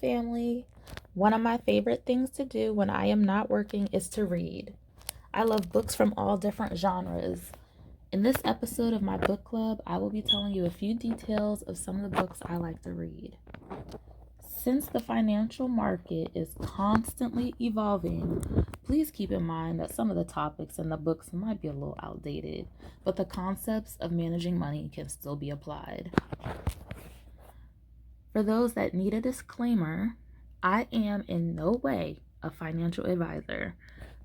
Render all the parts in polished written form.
family. One of my favorite things to do when I am not working is to read. I love books from all different genres. In this episode of my book club, I will be telling you a few details of some of the books I like to read. Since the financial market is constantly evolving, please keep in mind that some of the topics in the books might be a little outdated, but the concepts of managing money can still be applied. For those that need a disclaimer, I am in no way a financial advisor.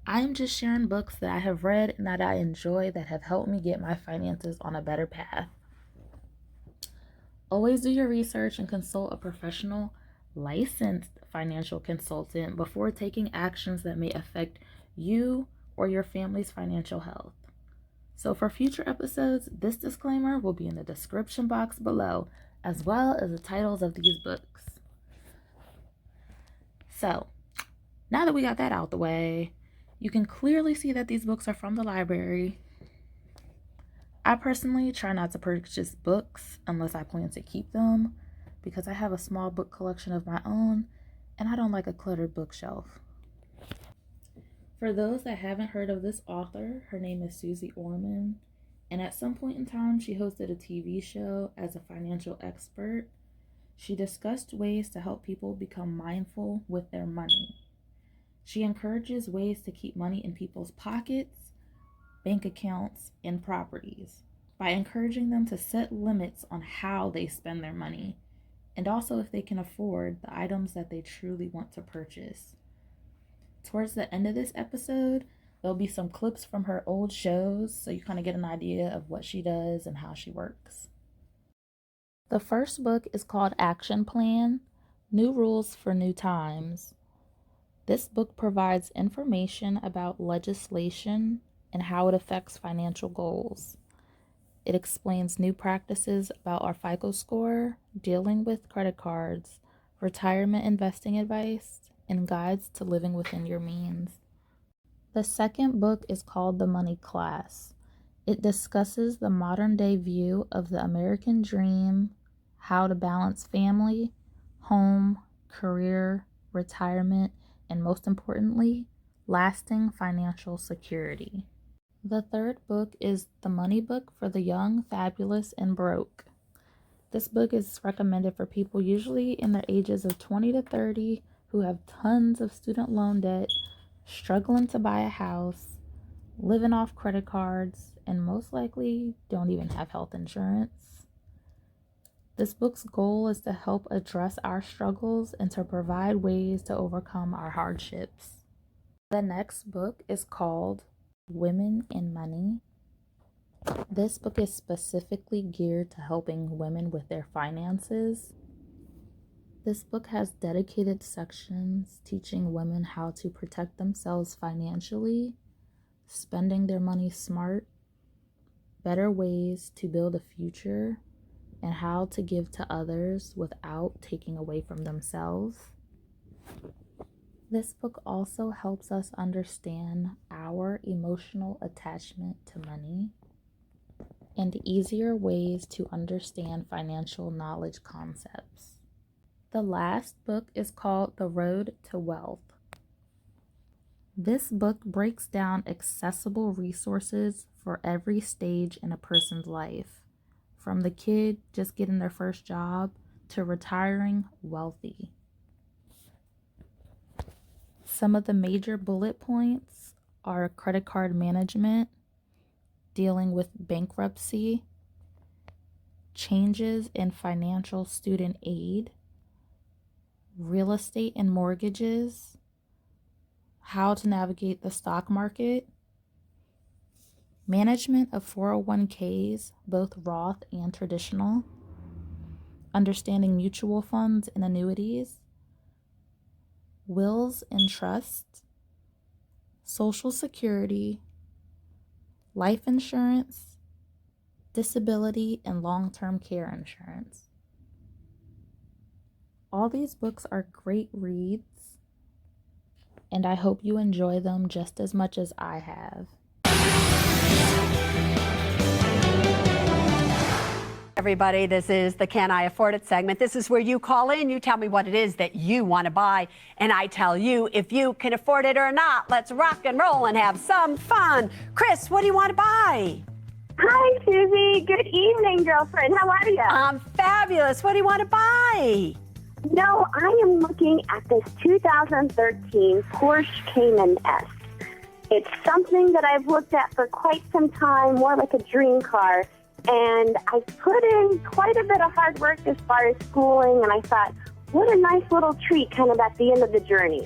I am just sharing books that I have read and that I enjoy that have helped me get my finances on a better path. Always do your research and consult a professional, licensed financial consultant before taking actions that may affect you or your family's financial health. So for future episodes, this disclaimer will be in the description box below, as well as the titles of these books. So, now that we got that out the way, you can clearly see that these books are from the library. I personally try not to purchase books unless I plan to keep them, because I have a small book collection of my own, and I don't like a cluttered bookshelf. For those that haven't heard of this author, her name is Susie Orman, and at some point in time, she hosted a TV show as a financial expert. She discussed ways to help people become mindful with their money. She encourages ways to keep money in people's pockets, bank accounts, and properties by encouraging them to set limits on how they spend their money, and also if they can afford the items that they truly want to purchase. Towards the end of this episode, there'll be some clips from her old shows so you kind of get an idea of what she does and how she works. The first book is called Action Plan: New Rules for New Times. This book provides information about legislation and how it affects financial goals. It explains new practices about our FICO score, dealing with credit cards, retirement investing advice, and guides to living within your means. The second book is called The Money Class. It discusses the modern day view of the American dream, how to balance family, home, career, retirement, and most importantly, lasting financial security. The third book is The Money Book for the Young, Fabulous, and Broke. This book is recommended for people usually in their ages of 20 to 30 who have tons of student loan debt, struggling to buy a house, living off credit cards, and most likely don't even have health insurance. This book's goal is to help address our struggles and to provide ways to overcome our hardships. The next book is called Women in Money. This book is specifically geared to helping women with their finances. This book has dedicated sections teaching women how to protect themselves financially, spending their money smart, better ways to build a future, and how to give to others without taking away from themselves. This book also helps us understand our emotional attachment to money and easier ways to understand financial knowledge concepts. The last book is called The Road to Wealth. This book breaks down accessible resources for every stage in a person's life, from the kid just getting their first job to retiring wealthy. Some of the major bullet points are credit card management, dealing with bankruptcy, changes in financial student aid, real estate and mortgages, how to navigate the stock market, management of 401ks, both Roth and traditional, understanding mutual funds and annuities, wills and trusts, Social Security, life insurance, disability, and long-term care insurance. All these books are great reads, and I hope you enjoy them just as much as I have. Everybody, this is the Can I Afford It segment. This is where you call in, you tell me what it is that you want to buy, and I tell you if you can afford it or not. Let's rock and roll and have some fun. Chris, what do you want to buy? Hi, Susie. Good evening, girlfriend. How are you? I'm fabulous. What do you want to buy? No, I am looking at this 2013 Porsche Cayman S. It's something that I've looked at for quite some time, more like a dream car. And I put in quite a bit of hard work as far as schooling, and I thought, what a nice little treat kind of at the end of the journey.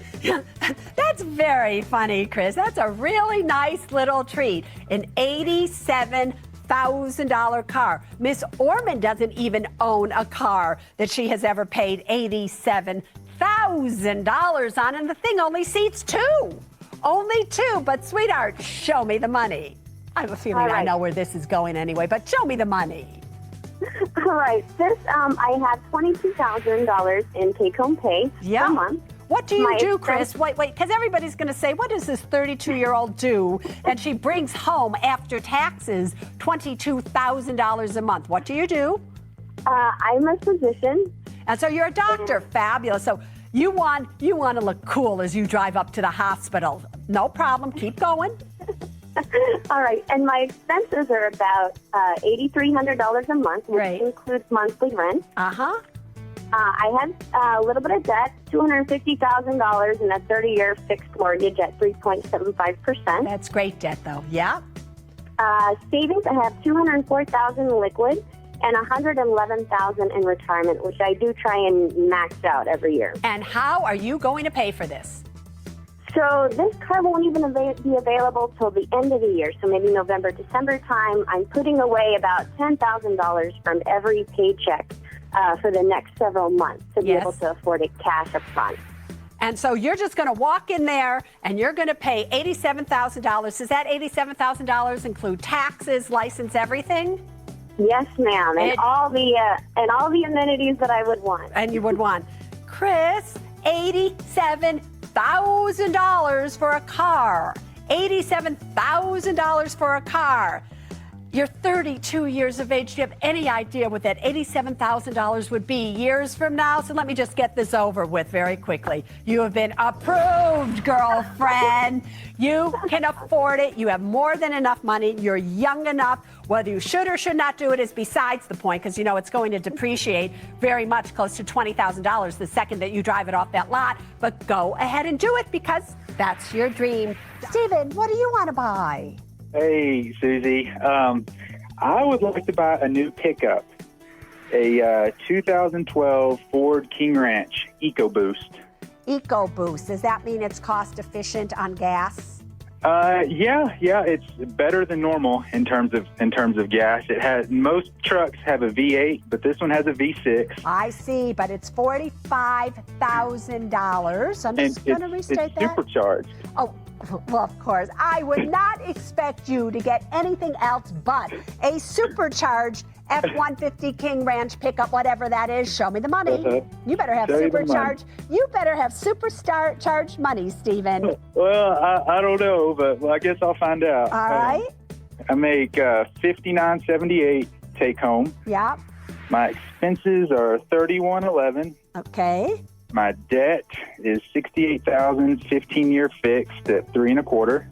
That's very funny, Chris. That's a really nice little treat. An $87,000 car. Miss Orman doesn't even own a car that she has ever paid $87,000 on, and the thing only seats two. Only two, but sweetheart, show me the money. I have a feeling I know where this is going anyway, but show me the money. All right. This, I have $22,000 in take-home pay per month. What do you do, Chris? Wait, because everybody's going to say, what does this 32-year-old do? And she brings home, after taxes, $22,000 a month. What do you do? I'm a physician. And so you're a doctor. Fabulous. So you want to look cool as you drive up to the hospital. No problem. Keep going. All right, and my expenses are about $8,300 a month, which includes monthly rent. Uh-huh. I have a little bit of debt, $250,000 in a 30-year fixed mortgage at 3.75%. That's great debt, though. Yeah. Savings, I have $204,000 in liquid and $111,000 in retirement, which I do try and max out every year. And how are you going to pay for this? So this car won't even be available till the end of the year, so maybe November, December time. I'm putting away about $10,000 from every paycheck for the next several months to be able to afford it cash up front. And so you're just going to walk in there and you're going to pay $87,000. Does that $87,000 include taxes, license, everything? Yes, ma'am, and all the amenities that I would want. And you would want. Chris, $87,000 for a car. $87,000 for a car. You're 32 years of age. Do you have any idea what that $87,000 would be years from now? So let me just get this over with very quickly. You have been approved, girlfriend. You can afford it. You have more than enough money. You're young enough. Whether you should or should not do it is besides the point, because you know it's going to depreciate very much, close to $20,000 the second that you drive it off that lot. But go ahead and do it because that's your dream. Steven, what do you want to buy? Hey, Susie. I would like to buy a new pickup, a 2012 Ford King Ranch EcoBoost. EcoBoost. Does that mean it's cost efficient on gas? Yeah, it's better than normal in terms of gas. Most trucks have a V8, but this one has a V6. I see, but it's $45,000. I'm just going to restate that. It's supercharged. Oh, well, of course. I would not expect you to get anything else but a supercharged F-150 King Ranch pickup, whatever that is. Show me the money. You better have supercharged. You better have supercharged money, Steven. Well, I don't know, but I guess I'll find out. All right. I make $59.78 take home. Yeah. My expenses are $31.11. Okay. My debt is $68,000, 15-year fixed at 3.25%.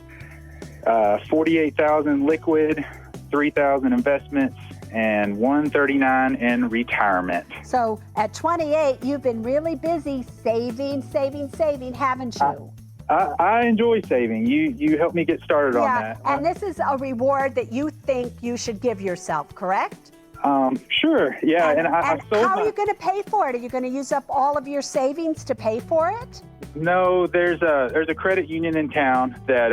$48,000 liquid, $3,000 investments, and $139 in retirement. So at 28, you've been really busy saving, haven't you? I enjoy saving. You helped me get started on that. And this is a reward that you think you should give yourself, correct? Sure. Yeah. And I sold how are you going to pay for it? Are you going to use up all of your savings to pay for it? No, there's a credit union in town that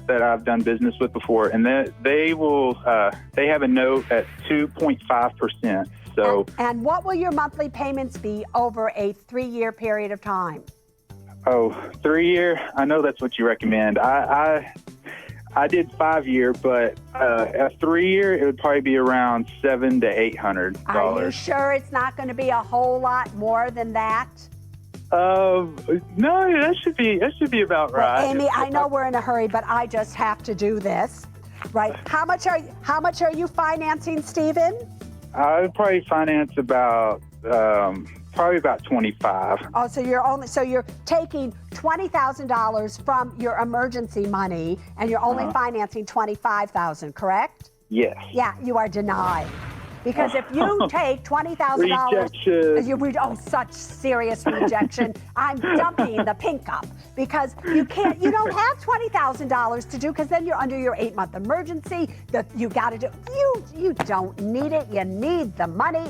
I've done business with before, and they have a note at 2.5%. So. And what will your monthly payments be over a 3-year period of time? Oh, 3-year? I know that's what you recommend. I did 5-year, but a 3-year, it would probably be around $700 to $800. Are you sure it's not going to be a whole lot more than that? No, that should be about right. Well, Amy, I know we're in a hurry, but I just have to do this, right? How much are you financing, Steven? I would probably finance about probably about 25. Oh, so you're taking $20,000 from your emergency money, and you're only financing $25,000, correct? Yes. Yeah, you are denied. Because if you take $20,000, such serious rejection. I'm dumping the pink up because you don't have $20,000 to do, because then you're under your 8-month emergency that you got to do. You don't need it. You need the money.